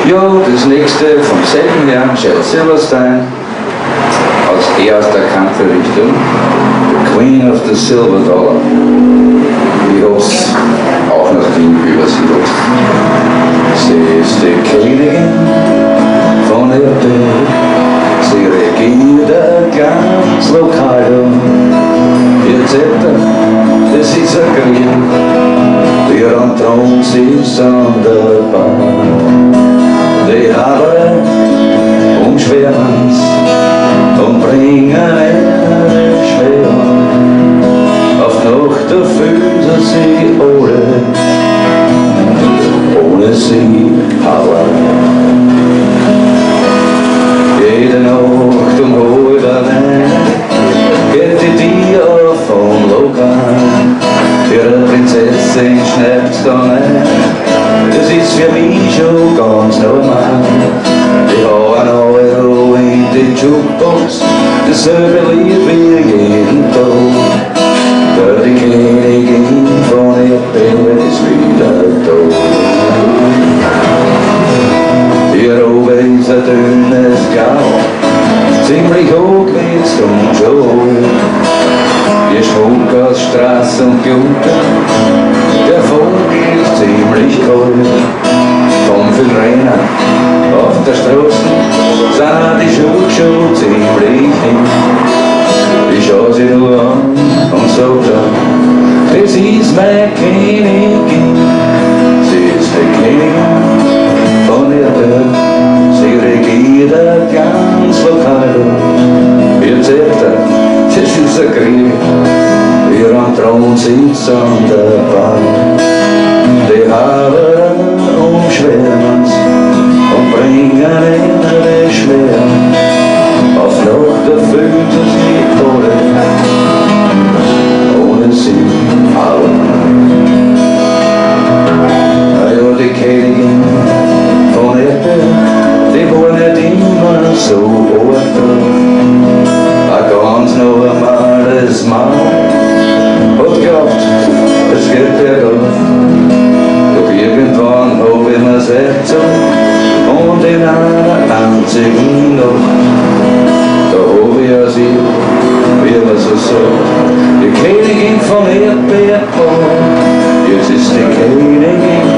Ja, das nächste vom selben Herrn, Shel Silverstein, als erster Country-Richtung, The Queen of the Silver Dollar. Ich hab's auch nach Wien übersiedelt. Sie ist die Königin von der Welt, sie regiert ganz lokal. Ihr Zepter, das ist ein Grill, ihr am Thron sitzt sonderbar. Die haben umschwärmen's und bringen ihre schwer. Auf Nacht erfüllen sie alle, ohne sie aber. Jede Nacht halb allein geht die Tier vom Lokal. Ihre Prinzessin schnappt dann ein, das ist für mich schon ganz normal. Ich hau ein Euro in die Jukebox, dasselbe Lied wie jeden Tag. Die Königin von Erdbeeren ist wieder da. Hier oben ist ein dünnes Gau, ziemlich hoch geht's und schon. Die Schmuck aus Straße und Jutta, der Volk ist ziemlich kalt. Vom viel Rennen auf der Straße sind die Schuhe schon ziemlich hin. Ich schau sie nur an und sag dann, das ist meine Königin. Sie ist die Königin von der Welt, sie regiert ganz lokal. Ihr Zepter, das ist ein Krieg, ihr am Thron sitzt an der Bahn. Die haben umschwärmen's und bringen ihre schwer. Auf Nacht erfüllt sie alle, ohne sie alle. Ja, die Königin von Erdbeeren, die war nicht immer so arg. Ein ganz normales Mann hat geglaubt, es wird bergauf. Doch irgendwann hab ich mir's weggezogen und in einer einzigen Nacht, da hab ich ja sie, wie man so sagt, die Königin von Erdbeeren, jetzt ist die Königin